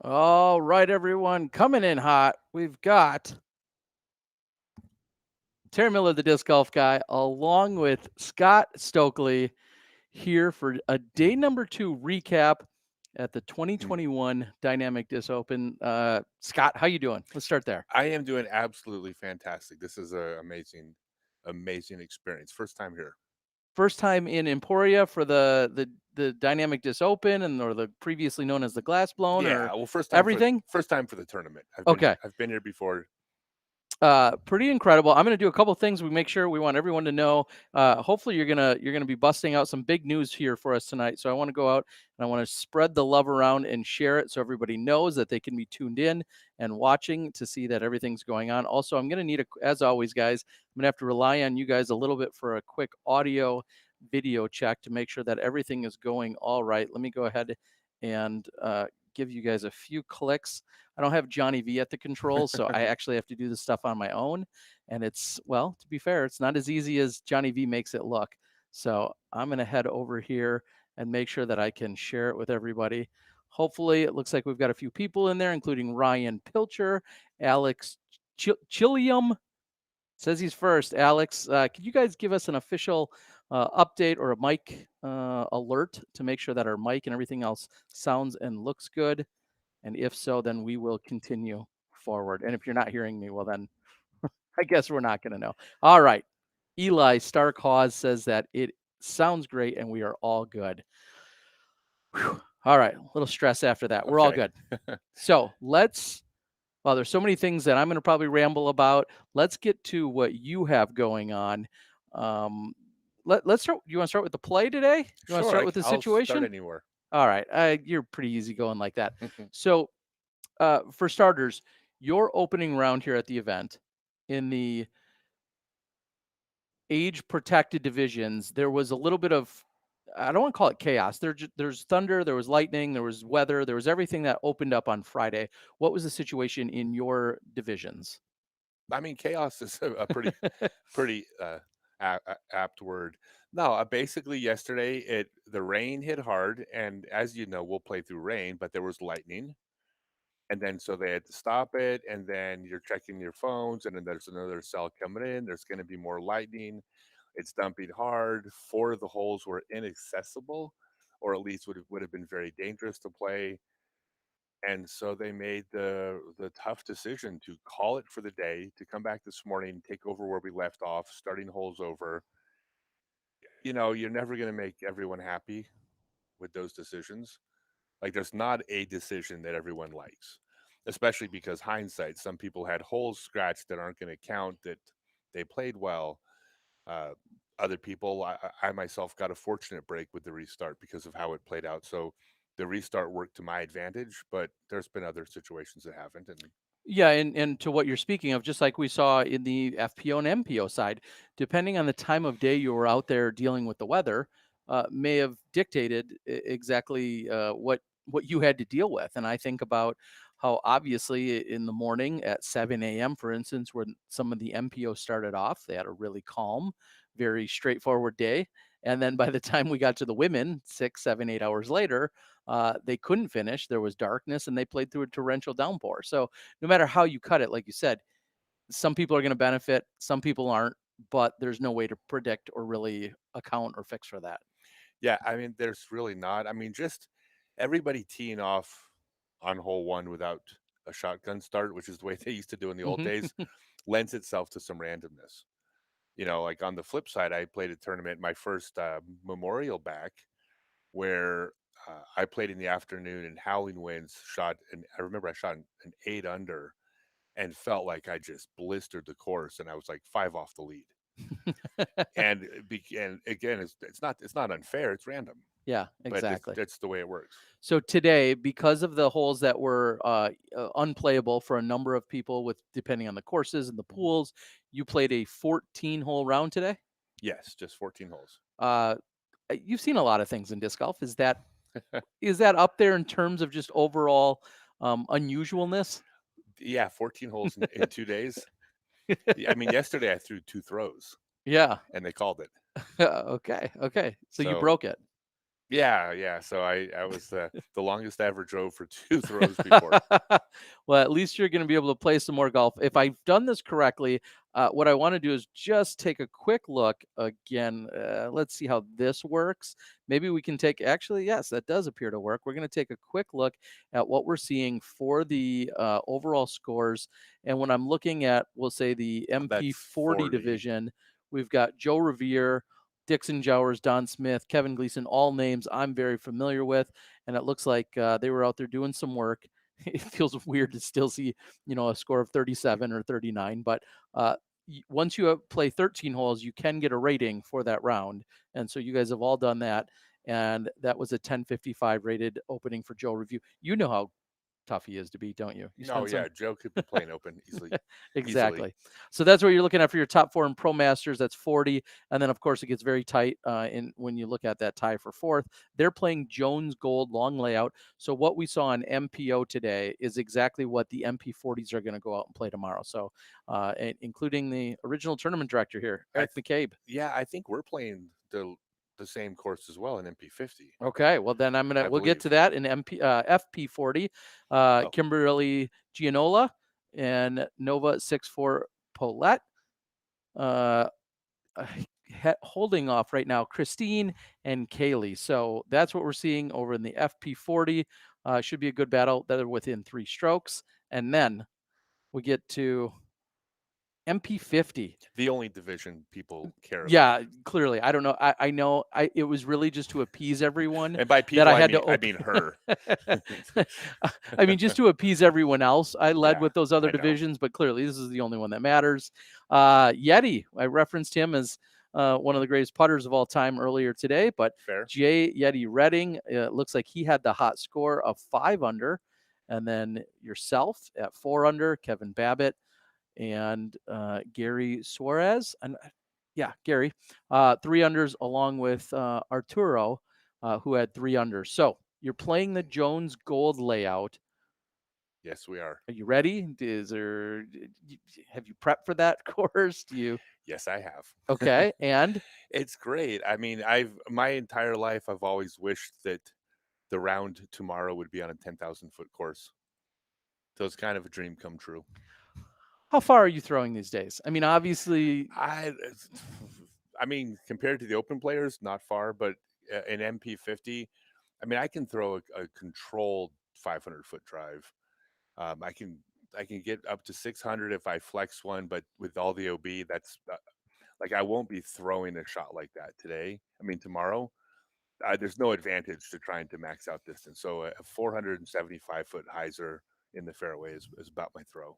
All right, everyone, coming in hot. We've got Terry Miller, the disc golf guy, along with Scott Stokely here for a day number 2 recap at the Mm. 2021 Dynamic Disc Open. Scott, how you doing? Let's start there. I am doing absolutely fantastic. This is an amazing experience. First time here. First time in Emporia for the Dynamic Disc Open, and or the previously known as the Glass Blown, Yeah, or well, everything. first time for the tournament. Okay. I've been here before. Pretty incredible. I'm going to do a couple things. We make sure we want everyone to know. Hopefully, you're gonna be busting out some big news here for us tonight. So I want to go out and I want to spread the love around and share it so everybody knows that they can be tuned in and watching to see that everything's going on. Also, I'm going to need as always, guys. I'm going to have to rely on you guys a little bit for a quick audio video check to make sure that everything is going all right. Let me go ahead and give you guys a few clicks. I don't have Johnny V at the controls, so I actually have to do this stuff on my own. And it's, well, to be fair, it's not as easy as Johnny V makes it look. So I'm going to head over here and make sure that I can share it with everybody. Hopefully, it looks like we've got a few people in there, including Ryan Pilcher, Alex Chilium says he's first. Alex, could you guys give us an official update or a mic alert to make sure that our mic and everything else sounds and looks good? And if so, then we will continue forward. And if you're not hearing me, well, then I guess we're not going to know. All right. Eli Stark Hawes says that it sounds great and we are all good. Whew. All right. A little stress after that. We're all Okay. good. So well, there's so many things that I'm going to probably ramble about. Let's get to what you have going on. Um, let's start. You want to start with the play today? You want to Sure, start with the I'll start situation? anywhere. All right. You're pretty easy going like that. So for starters, your opening round here at the event in the age protected divisions, there was a little bit of, I don't want to call it chaos. There's thunder, there was lightning, there was weather, there was everything that opened up on Friday. What was the situation in your divisions? I mean, chaos is a pretty apt word. No, basically yesterday the rain hit hard, and as you know, we'll play through rain, but there was lightning. And then so they had to stop it, and then you're checking your phones, and then there's another cell coming in. There's going to be more lightning. It's dumping hard. 4 of the holes were inaccessible, or at least would have been very dangerous to play. And so they made the tough decision to call it for the day, to come back this morning, take over where we left off, starting holes over. You know, you're never going to make everyone happy with those decisions. Like, there's not a decision that everyone likes, especially because hindsight, some people had holes scratched that aren't going to count that they played well. Uh, Other people, I myself got a fortunate break with the restart because of how it played out. So the restart worked to my advantage, but there's been other situations that haven't. And Yeah, and to what you're speaking of, just like we saw in the FPO and MPO side, depending on the time of day you were out there dealing with the weather, may have dictated exactly what you had to deal with. And I think about how obviously in the morning at 7 a.m., for instance, when some of the MPO started off, they had a really calm, very straightforward day. And then by the time we got to the women, 6, 7, 8 hours later, they couldn't finish. There was darkness, and they played through a torrential downpour. So no matter how you cut it, like you said, some people are going to benefit, some people aren't, but there's no way to predict or really account or fix for that. yeah, I mean, there's really not. I mean, just everybody teeing off on hole one without a shotgun start, which is the way they used to do in the old Hmm. days, lends itself to some randomness. You know, like on the flip side, I played a tournament, my first memorial back, where I played in the afternoon and howling winds shot, and I remember I shot an 8 under and felt like I just blistered the course, and I was like 5 off the lead. And again, it's not unfair, it's random, Yeah, but exactly. that's the way it works. So today, because of the holes that were unplayable for a number of people, with depending on the courses and the pools, you played a 14 hole round today. Yes, just 14 holes. Uh, you've seen a lot of things in disc golf. Is that up there in terms of just overall unusualness? Yeah, 14 holes in 2 days. Yeah, I mean, yesterday I threw 2 throws Yeah. and they called it. Okay. Okay. So you So broke it. Yeah, yeah. So I was the longest I ever drove for 2 throws before. Well, at least you're gonna be able to play some more golf. If I've done this correctly, what I wanna do is just take a quick look again. Let's see how this works. Maybe we can take actually, yes, that does appear to work. We're gonna take a quick look at what we're seeing for the, overall scores, and when I'm looking at, we'll say, the I bet MP40 40. division, we've got Joe Revere, Dixon Jowers, Don Smith, Kevin Gleason, all names I'm very familiar with, and it looks like, they were out there doing some work. It feels weird to still see, a score of 37 or 39, but uh, once you play 13 holes, you can get a rating for that round. And so you guys have all done that. And that was a 1055 rated opening for Joe Review. You know how tough he is to beat, don't you? You No, spent some yeah, Joe could be playing open easily. Easily. exactly. So that's what you're looking at for your top four in Pro Masters. That's 40. And then, of course, it gets very tight in when you look at that tie for fourth. They're playing Jones Gold long layout. So what we saw in MPO today is exactly what the MP40s are going to go out and play tomorrow. So, including the original tournament director here, I Eric th McCabe. Yeah, I think we're playing the same course as well in MP50, Okay, well then I we'll get believe. to that in FP40. Oh, Kimberly Gianola and Nova 64 Paulette. Uh, uh, Holding off right now, Christine and Kaylee. So that's what we're seeing over in the FP40. Should be a good battle. They're within 3 strokes. And then we get to MP50. the only division people care about. Yeah, clearly. I don't know. I know it was really just to appease everyone And by that people, I had to I open. mean her. I mean, just to appease everyone else. I led Yeah, with those other I know. divisions, but clearly this is the only one that matters. Yeti, I referenced him as one of the greatest putters of all time earlier today, but Fair. Jay Yeti Redding, looks like he had the hot score of 5 under. And then yourself at 4 under, Kevin Babbitt and Gary Suarez. And yeah, Gary, 3 unders along with Arturo, who had 3 unders. So you're playing the Jones Gold layout. Yes, we are. Are you ready? Have you prepped for that course? Do you? Yes, I have. Okay. And It's great. I mean, I've my entire life, I've always wished that the round tomorrow would be on a 10,000-foot course. So it's kind of a dream come true. how far are you throwing these days? I mean, obviously, I I mean, compared to the open players, not far, but in MP50, I mean, I can throw a controlled 500-foot drive. Um, I can I can get up to 600 if I flex one, but with all the OB, that's like I won't be throwing a shot like that today. I mean, tomorrow, there's no advantage to trying to max out distance. So a 475-foot hyzer in the fairway is about my throw.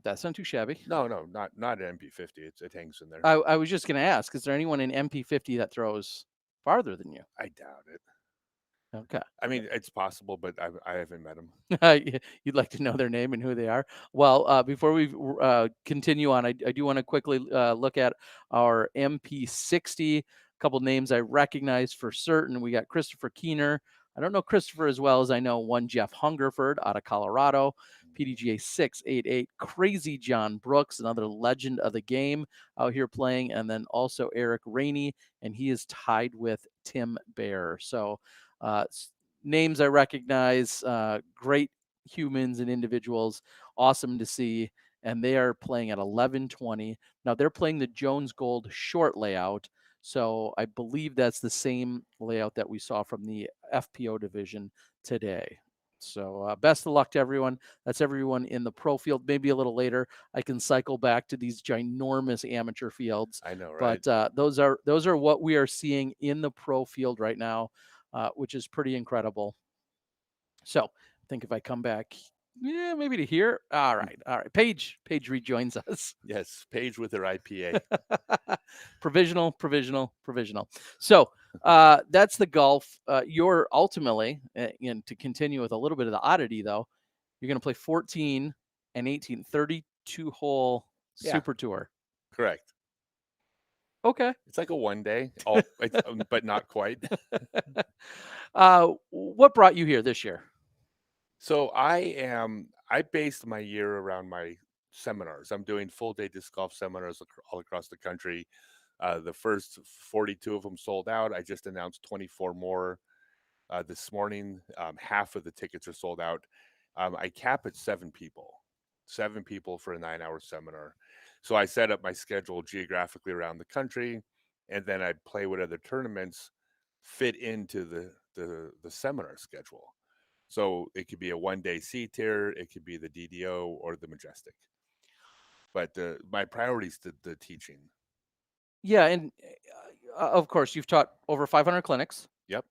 that's not too shabby. No, no, not an MP50. It hangs in there. I was just going to ask, is there anyone in MP50 that throws farther than you? I doubt it. Okay. I mean, it's possible, but I haven't met him. You'd like to know their name and who they are. Well, before we continue on, I do want to quickly look at our MP60. A couple names I recognize for certain. We got Christopher Keener. I don't know Christopher as well as I know one Jeff Hungerford out of Colorado. PDGA 688. Crazy John Brooks, another legend of the game out here playing. And then also Eric Rainey, and he is tied with Tim Bear. So, uh, names I recognize, great humans and individuals, awesome to see. And they are playing at 11:20. Now they're playing the Jones Gold short layout. So I believe that's the same layout that we saw from the FPO division today. So best of luck to everyone. That's everyone in the pro field. Maybe a little later, I can cycle back to these ginormous amateur fields. I know, right? But those are what we are seeing in the pro field right now, which is pretty incredible. So I think if I come back, yeah, maybe to here. All right, all right. Paige rejoins us. Yes, Paige with her IPA. Provisional, provisional, provisional. So that's the golf. You're ultimately, and to continue with a little bit of the oddity though, you're going to play 14 and 18, 32 hole Yeah, super tour. correct. Okay. It's like a one day, all it's, but not quite. What brought you here this year? So I based my year around my seminars. I'm doing full day disc golf seminars all across the country. The first 42 of them sold out. I just announced 24 more this morning. Half of the tickets are sold out. I cap at 7 people, 7 people for a 9 hour seminar. So I set up my schedule geographically around the country, and then I play what other tournaments fit into the seminar schedule. So it could be a 1 day C tier, it could be the DDO or the Majestic. But my priority is the teaching. Yeah, and of course, you've taught over 500 clinics. Yep.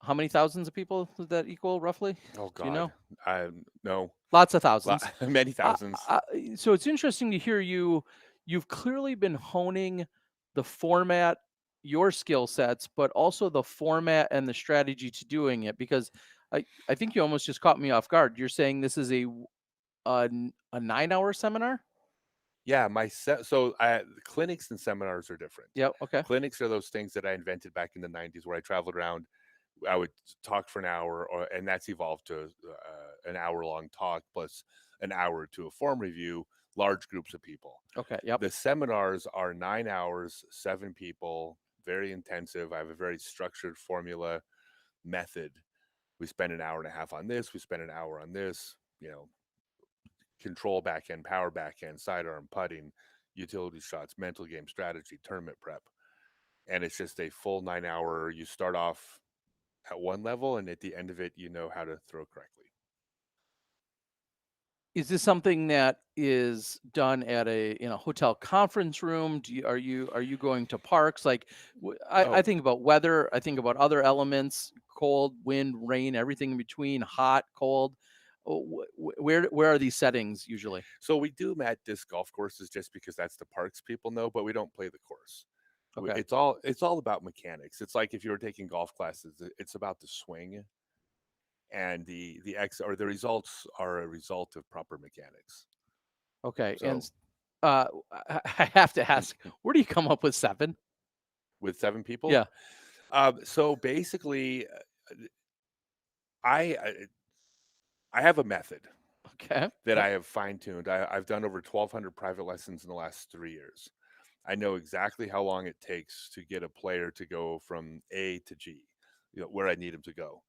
How many thousands of people does that equal roughly? Oh Do you God. know? I no. Lots of thousands. Many Uh, thousands. uh, so it's interesting to hear you. You've clearly been honing the format, your skill sets, but also the format and the strategy to doing it. Because I think you almost just caught me off guard. You're saying this is a 9 hour seminar. Yeah, so clinics and seminars are different. Yep. Okay. Clinics are those things that I invented back in the 90s where I traveled around. I would talk for an hour, and that's evolved to an hour long talk plus an hour to a form review, large groups of people. Okay. Yep. The seminars are 9 hours, 7 people, very intensive. I have a very structured formula method. We spend an hour and a half on this, we spend an hour on this, control back end, power back end, sidearm, putting, utility shots, mental game strategy, tournament prep. And it's just a full 9 hour. You start off at one level, and at the end of it, you know how to throw correctly. Is this something that is done at a in a hotel conference room? Are you going to parks? Like, I Oh, think about weather. I think about other elements: cold, wind, rain, everything in between, hot, cold. Where are these settings usually? so we do them at disc golf courses just because that's the parks people know, but we don't play the course. Okay, It's all about mechanics. It's like if you were taking golf classes, it's about the swing, and the results are a result of proper mechanics. okay, and So I have to ask, where do you come up with 7? with 7 people, Yeah. so basically, I I have a method Okay. that Yep. I have fine tuned. I've done over 1,200 private lessons in the last 3 years. I know exactly how long it takes to get a player to go from A to G, where I need them to go.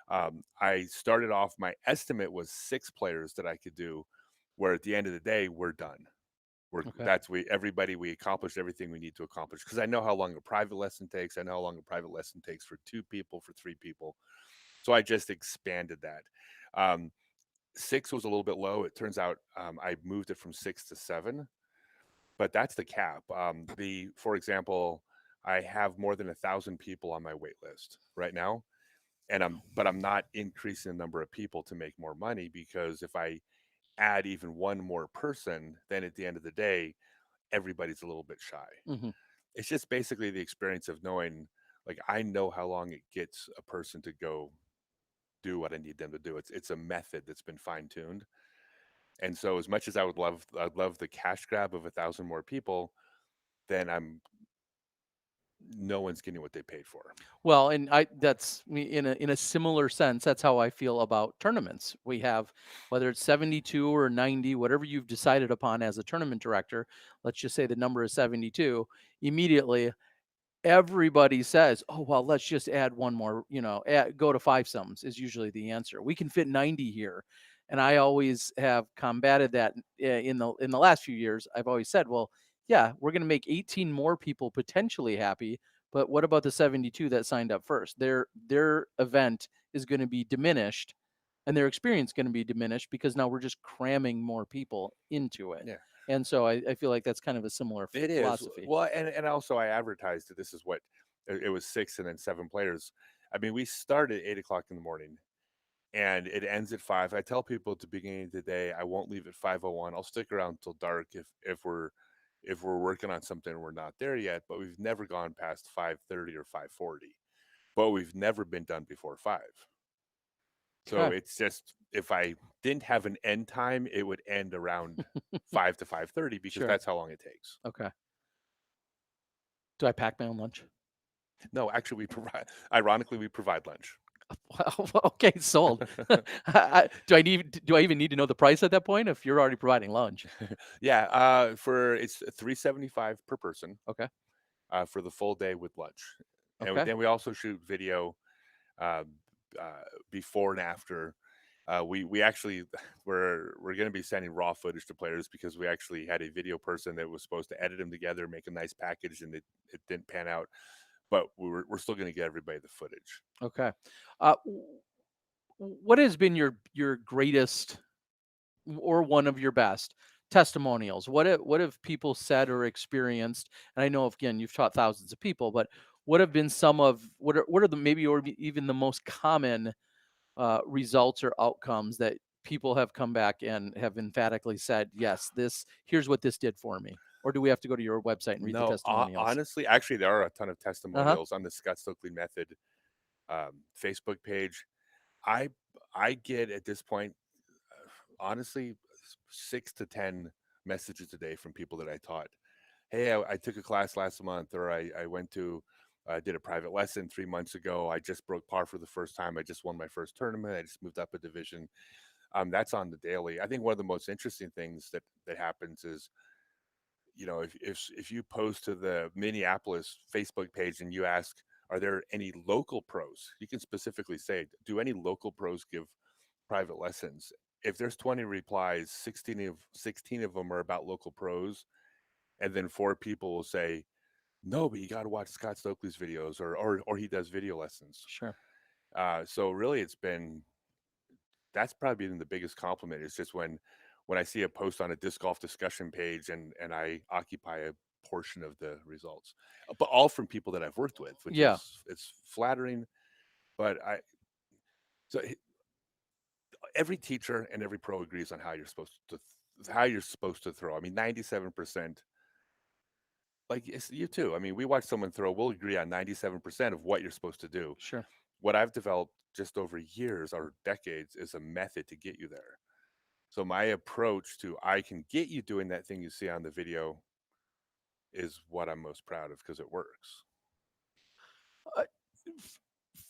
I started off, my estimate was 6 players that I could do, where at the end of the day, we're done. Okay. We accomplished everything we need to accomplish because I know how long a private lesson takes. I know how long a private lesson takes for 2 people, for 3 people. So I just expanded that. Um, 6 was a little bit low. It turns out I moved it from 6 to 7, but that's the cap. For example, I have more than 1,000 people on my wait list right now, but I'm not increasing the number of people to make more money because if I add even one more person, then at the end of the day, everybody's a little bit shy. Hmm. It's just basically the experience of knowing, like, I know how long it gets a person to go do what I need them to do. It's a method that's been fine tuned. And so as much as I'd love the cash grab of 1,000 more people, then no one's getting what they paid for. Well, and that's in a similar sense. That's how I feel about tournaments. We have whether it's 72 or 90, whatever you've decided upon as a tournament director. Let's just say the number is 72. Immediately, everybody says, "Oh, well, let's just add one more, go to five sums," is usually the answer. We can fit 90 here. And I always have combated that in the last few years. I've always said, "Well, yeah, we're going to make 18 more people potentially happy, but what about the 72 that signed up first? Their event is going to be diminished and their experience going to be diminished because now we're just cramming more people into it." Yeah, And so I feel like that's kind of a similar it is. philosophy. Well, and also I advertised that this is what it was, 6 and then 7 players. I mean, we start at 8 o'clock in the morning and it ends at 5. I tell people at the beginning of the day, I won't leave at 5:01. I'll stick around till dark if we're working on something and we're not there yet, but we've never gone past 5:30 or 5:40. But we've never been done before 5. So Okay. it's just if I didn't have an end time, it would end around 5 to 5:30 because Sure. that's how long it takes. Okay. Do I pack my own lunch? No, actually we provide ironically we provide lunch. Wow, okay, sold. Do I even need to know the price at that point if you're already providing lunch? Yeah, for it's 375 per person, Okay, for the full day with lunch. And okay, then we also shoot video, um, uh, before and after. We actually we're gonna be sending raw footage to players because we actually had a video person that was supposed to edit them together, make a nice package, and it didn't pan out. But we're still gonna get everybody the footage. okay. W what has been your greatest or one of your best testimonials? What have people said or experienced? And I know, again, you've taught thousands of people, but what have been some of what are the maybe or even the most common results or outcomes that people have come back and have emphatically said, yes, this here's what this did for me? Or do we have to go to your website and read the No, testimonials? honestly, actually, there are a ton of Uh huh. testimonials on the Scott Stokely Method Facebook page. I I get at this point, honestly, 6 to 10 messages a day from people that I taught. Hey, I took a class last month, or I went to did a private lesson 3 months ago. I just broke par for the first time. I just won my first tournament. I just moved up a division. That's on the daily. I think one of the most interesting things that happens is, if you post to the Minneapolis Facebook page and you ask, are there any local pros? You can specifically say, do any local pros give private lessons? If there's 20 replies, 16 of them are about local pros, and then four people will say, no, but you got to watch Scott Stokely's videos, or he does video lessons. Sure. So really, that's probably been the biggest compliment. Is just when I see a post on a disc golf discussion page, and I occupy a portion of the results, but all from people that I've worked with, which Yeah. is it's flattering. But I so every teacher and every pro agrees on how you're supposed to throw. I mean, 97%. Like, it's you too. I mean, we watch someone throw, we'll agree on 97% of what you're supposed to do. Sure. What I've developed just over years or decades is a method to get you there. So my approach to I can get you doing that thing you see on the video is what I'm most proud of because it works. Uh, f-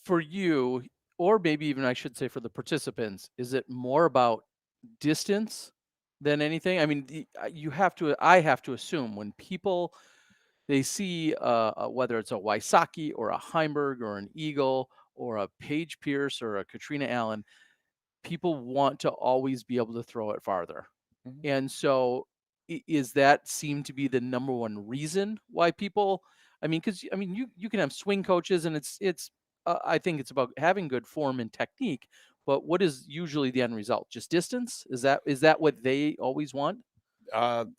for you, or maybe even I should say for the participants, is it more about distance than anything? I mean, you have to. I have to assume when people they see whether it's a Wysocki or a Heimberg or an Eagle or a Paige Pierce or a Katrina Allen, people want to always be able to throw it farther. Mhm. And so is that seem to be the number one reason why people I mean cuz I mean you can have swing coaches and it's I think it's about having good form and technique, but what is usually the end result? Just distance? Is that what they always want?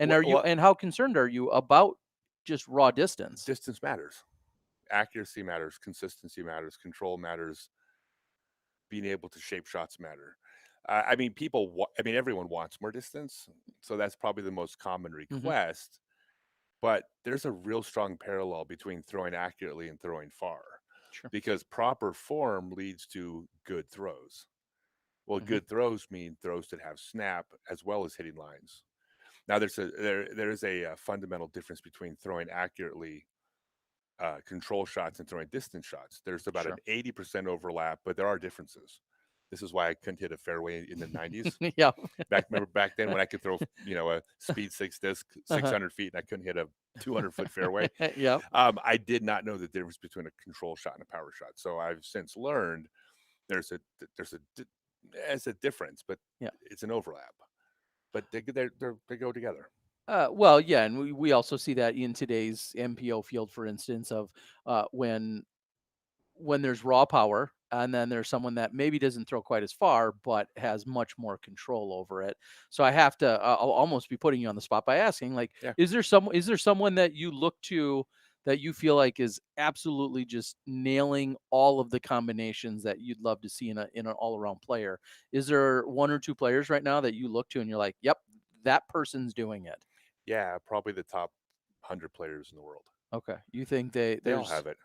And are you Well, and how concerned are you about just raw distance? distance matters. Accuracy matters. Consistency matters. Control matters. Being able to shape shots matter. I mean, I mean, everyone wants more distance, so that's probably the most common Mhm. request. But there's a real strong parallel between throwing accurately and throwing far, Sure. because proper form leads to good throws. Well, Mhm. good throws mean throws that have snap as well as hitting lines. Now, there is a fundamental difference between throwing accurately control shots and throwing distance shots. There's about an Sure. 80% overlap, but there are differences. This is why I couldn't hit a fairway in the 90s. Yeah. Remember back then when I could throw, a speed six disc Uh-huh. 600 feet and I couldn't hit a 200-foot fairway. Yep. I did not know the difference between a control shot and a power shot. So I've since learned there's a there's a di- it's a difference, but Yeah. it's an overlap. But they go together. Well, yeah, and we also see that in today's MPO field, for instance, of when there's raw power, and then there's someone that maybe doesn't throw quite as far, but has much more control over it. So I have to, I'll almost be putting you on the spot by asking, like, Yeah. is there someone that you look to that you feel like is absolutely just nailing all of the combinations that you'd love to see in an all around player? Is there one or two players right now that you look to and you're like, yep, that person's doing it? Yeah, probably the top 100 players in the world. Okay. You think they They all there's have it.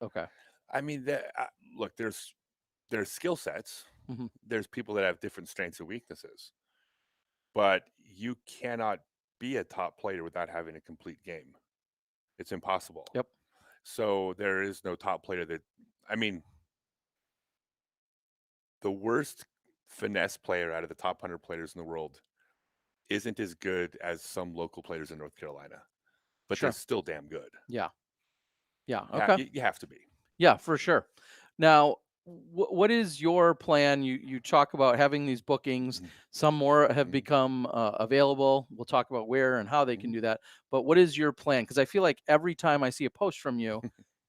okay. I mean, look, there's skill sets. Mhm. There's people that have different strengths and weaknesses, but you cannot be a top player without having a complete game. It's impossible. Yep. So there is no top player that, I mean, the worst finesse player out of the top 100 players in the world isn't as good as some local players in North Carolina, but they're Sure. still damn good. Yeah. Yeah. Yeah, Okay. you have to be. Yeah, for sure. Now, what is your plan? You talk about having these bookings. Mhm, Some more have mhm, become available. We'll talk about where and how they can mhm. do that. But what is your plan? Because I feel like every time I see a post from you,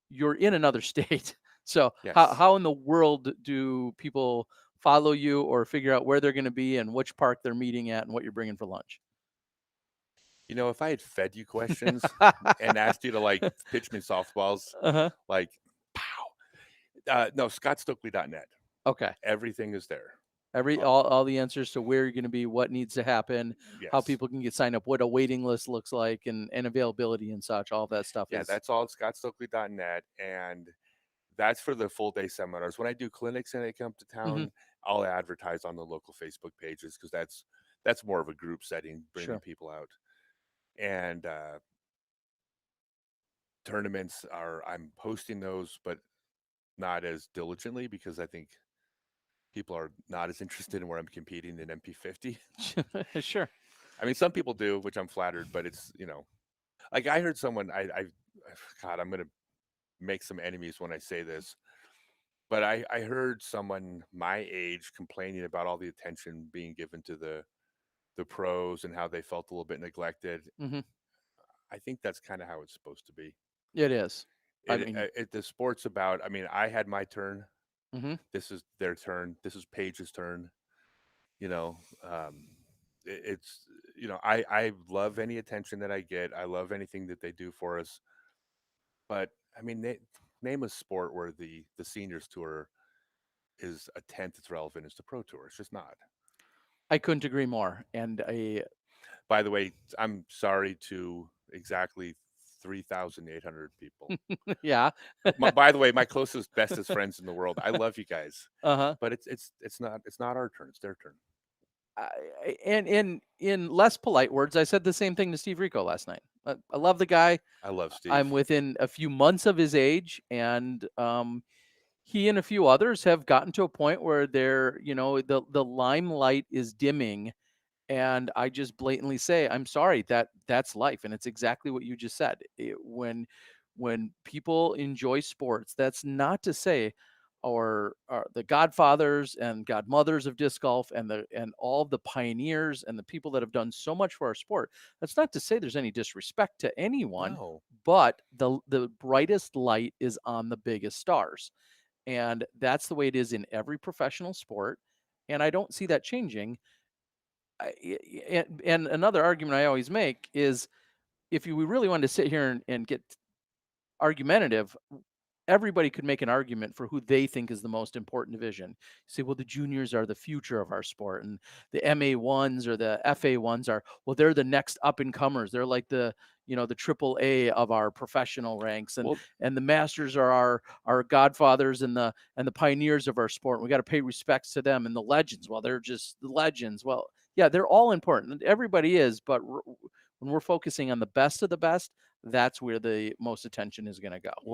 you're in another state. So Yes. how in the world do people follow you or figure out where they're going to be and which park they're meeting at and what you're bringing for lunch? You know, if I had fed you questions and asked you to, like, pitch me softballs, Uh-huh. like, pow! No, scottstokely.net. Okay. Everything is there. Every Uh, all the answers to where you're gonna be, what needs to happen, how yes. people can get signed up, what a waiting list looks like, and availability and such. All of that stuff Yeah, is that's all at scottstokely.net, and that's for the full day seminars. When I do clinics and they come to Mhm, town, I'll advertise on the local Facebook pages because that's more of a group setting, bringing sure. people out. And tournaments are I'm posting those, but not as diligently because I think people are not as interested in where I'm competing in MP50. Sure. I mean, some people do, which I'm flattered, but it's like I heard someone God, I'm gonna make some enemies when I say this, but I heard someone my age complaining about all the attention being given to the pros and how they felt a little bit neglected. Mhm. I think that's kind of how it's supposed to be. It is. I mean The sport's about. I mean, I had my turn. mhm. This is their turn. This is Paige's turn. You know, it's I love any attention that I get. I love anything that they do for us. But I mean, name a sport where the seniors tour is a tenth as relevant as the pro tour. It's just not. I couldn't agree more, and I By the way, I'm sorry to exactly 3,800 people. yeah. By the way, my closest, bestest friends in the world. I love you guys, Uh-huh. but it's not our turn. It's their turn. And in less polite words, I said the same thing to Steve Rico last night. I love the guy. I love I'm Steve. within a few months of his age, and he and a few others have gotten to a point where they're, the limelight is dimming, and I just blatantly say, I'm sorry, that's life, and it's exactly what you just said. When people enjoy sports, that's not to say, or the godfathers and godmothers of disc golf and all the pioneers and the people that have done so much for our sport. That's not to say there's any disrespect to anyone, No. but the brightest light is on the biggest stars, and that's the way it is in every professional sport, and I don't see that changing. And another argument I always make is if we really wanted to sit here and get argumentative, everybody could make an argument for who they think is the most important division. Say, well, the juniors are the future of our sport, and the MA1s or the FA1s are, well, they're the next up and comers. They're like the triple A of our professional ranks, and Well, and the masters are our godfathers and the pioneers of our sport. We got to pay respects to them, and the legends. Well, they're just the legends. Well, yeah, they're all important. Everybody is, but when we're focusing on the best of the best, that's where the most attention is going to go. well,